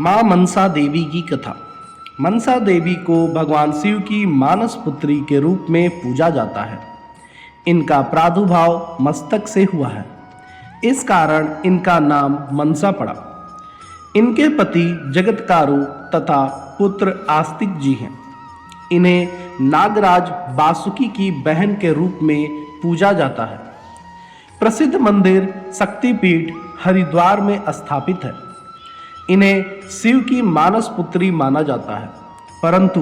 माँ मनसा देवी की कथा। मनसा देवी को भगवान शिव की मानस पुत्री के रूप में पूजा जाता है। इनका प्रादुर्भाव मस्तक से हुआ है, इस कारण इनका नाम मनसा पड़ा। इनके पति जगतकारु तथा पुत्र आस्तिक जी हैं। इन्हें नागराज वासुकी की बहन के रूप में पूजा जाता है। प्रसिद्ध मंदिर शक्तिपीठ हरिद्वार में स्थापित है। इन्हें शिव की मानस पुत्री माना जाता है, परंतु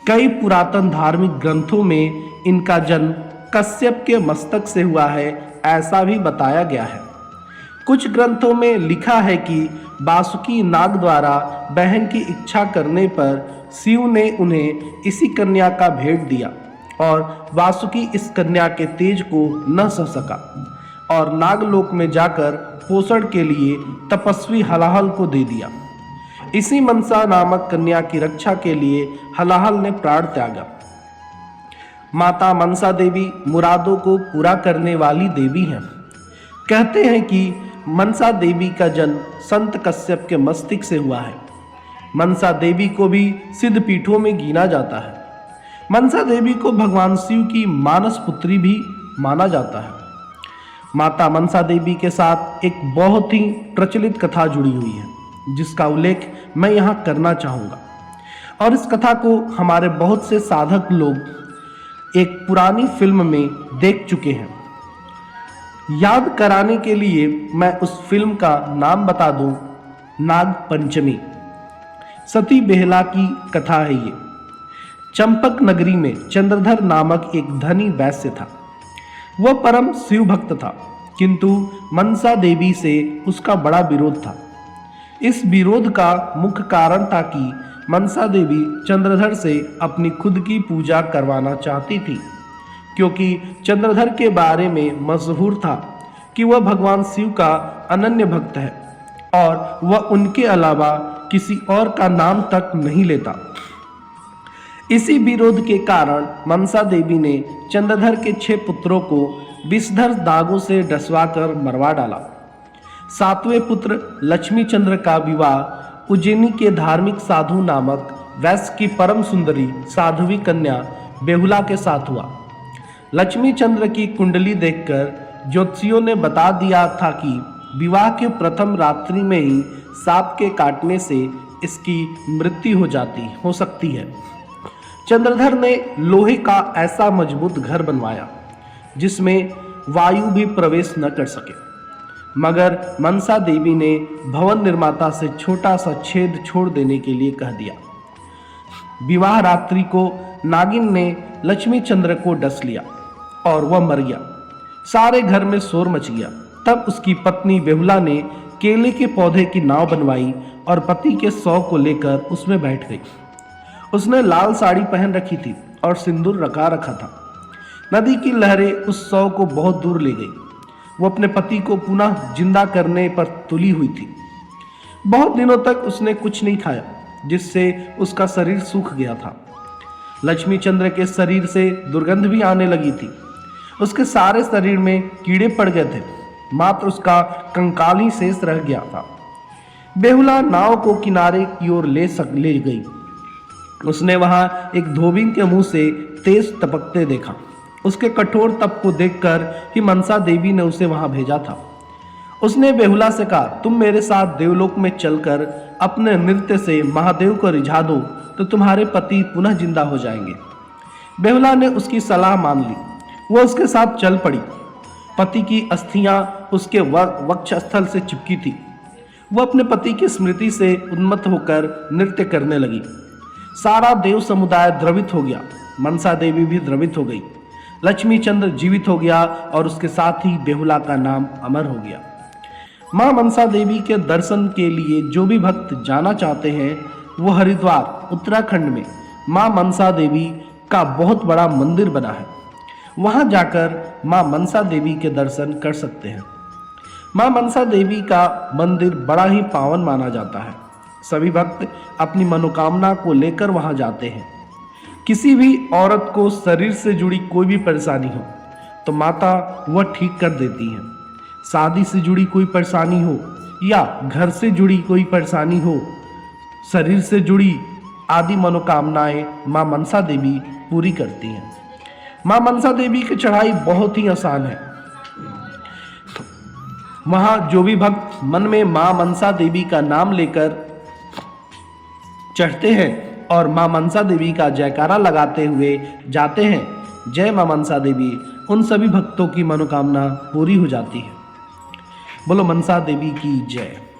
कई पुरातन धार्मिक ग्रंथों में इनका जन्म कश्यप के मस्तक से हुआ है, ऐसा भी बताया गया है। कुछ ग्रंथों में लिखा है कि वासुकी नाग द्वारा बहन की इच्छा करने पर शिव ने उन्हें इसी कन्या का भेंट दिया और वासुकी इस कन्या के तेज को न सह सका और नागलोक में जाकर पोषण के लिए तपस्वी हलाहल को दे दिया। इसी मनसा नामक कन्या की रक्षा के लिए हलाहल ने प्राण त्यागा। माता मनसा देवी मुरादों को पूरा करने वाली देवी हैं। कहते हैं कि मनसा देवी का जन्म संत कश्यप के मस्तिष्क से हुआ है। मनसा देवी को भी सिद्ध पीठों में गिना जाता है। मनसा देवी को भगवान शिव की मानस पुत्री भी माना जाता है। माता मनसा देवी के साथ एक बहुत ही प्रचलित कथा जुड़ी हुई है, जिसका उल्लेख मैं यहाँ करना चाहूँगा। और इस कथा को हमारे बहुत से साधक लोग एक पुरानी फिल्म में देख चुके हैं। याद कराने के लिए मैं उस फिल्म का नाम बता दूं, नाग पंचमी। सती बेहला की कथा है ये। चंपक नगरी में चंद्रधर नामक एक धनी वैश्य था। वह परम शिव भक्त था, किंतु मनसा देवी से उसका बड़ा विरोध था। इस विरोध का मुख्य कारण था कि मनसा देवी चंद्रधर से अपनी खुद की पूजा करवाना चाहती थी, क्योंकि चंद्रधर के बारे में मशहूर था कि वह भगवान शिव का अनन्य भक्त है और वह उनके अलावा किसी और का नाम तक नहीं लेता। इसी विरोध के कारण मनसा देवी ने चंद्रधर के 6 पुत्रों को विषधर दागों से डसवाकर मरवा डाला। 7वें पुत्र लक्ष्मी चंद्र का विवाह उज्जैनी के धार्मिक साधु नामक वैश्य की परम सुंदरी साध्वी कन्या बेहुला के साथ हुआ। लक्ष्मी चंद्र की कुंडली देखकर ज्योतिषियों ने बता दिया था कि विवाह के प्रथम रात्रि में ही सांप के काटने से इसकी मृत्यु हो सकती है। चंद्रधर ने लोहे का ऐसा मजबूत घर बनवाया जिसमें वायु भी प्रवेश न कर सके, मगर मनसा देवी ने भवन निर्माता से छोटा सा छेद छोड़ देने के लिए कह दिया। विवाह रात्रि को नागिन ने लक्ष्मी चंद्र को डस लिया और वह मर गया। सारे घर में शोर मच गया। तब उसकी पत्नी बेहुला ने केले के पौधे की नाव बनवाई और पति के शव को लेकर उसमें बैठ गई। उसने लाल साड़ी पहन रखी थी और सिंदूर रखा था। नदी की लहरें उस शव को बहुत दूर ले गई। वो अपने पति को पुनः जिंदा करने पर तुली हुई थी। बहुत दिनों तक उसने कुछ नहीं खाया, जिससे उसका शरीर सूख गया था। लक्ष्मी चंद्र के शरीर से दुर्गंध भी आने लगी थी। उसके सारे शरीर में कीड़े पड़ गए थे, मात्र उसका कंकाल ही शेष रह गया था। बेहुला नाव को किनारे की ओर ले गई। उसने वहां एक धोबी के मुंह से तेज टपकते देखा। उसके कठोर तप को देखकर ही मनसा देवी ने उसे वहां भेजा था। उसने बेहुला से कहा, तुम मेरे साथ देवलोक में चलकर अपने नृत्य से महादेव को रिझा दो तो तुम्हारे पति पुनः जिंदा हो जाएंगे। बेहुला ने उसकी सलाह मान ली। वह उसके साथ चल पड़ी। पति की अस्थियां उसके वक्षस्थल से चिपकी थी। वह अपने पति की स्मृति से उन्मत्त होकर नृत्य करने लगी। सारा देव समुदाय द्रवित हो गया। मनसा देवी भी द्रवित हो गई। लक्ष्मी चंद्र जीवित हो गया और उसके साथ ही बेहुला का नाम अमर हो गया। मां मनसा देवी के दर्शन के लिए जो भी भक्त जाना चाहते हैं, वो हरिद्वार उत्तराखंड में मां मनसा देवी का बहुत बड़ा मंदिर बना है। वहां जाकर मां मनसा देवी के दर्शन कर सकते हैं। मां मनसा देवी का मंदिर बड़ा ही पावन माना जाता है। सभी भक्त अपनी मनोकामना को लेकर वहां जाते हैं। किसी भी औरत को शरीर से जुड़ी कोई भी परेशानी हो तो माता वह ठीक कर देती हैं। शादी से जुड़ी कोई परेशानी हो या घर से जुड़ी कोई परेशानी हो शरीर से जुड़ी आदि मनोकामनाएं मां मनसा देवी पूरी करती हैं। मां मनसा देवी की चढ़ाई बहुत ही आसान है। वहां जो भी भक्त मन में मां मनसा देवी का नाम लेकर चढ़ते हैं और मां मनसा देवी का जयकारा लगाते हुए जाते हैं, जय मां मनसा देवी, उन सभी भक्तों की मनोकामना पूरी हो जाती है। बोलो मनसा देवी की जय।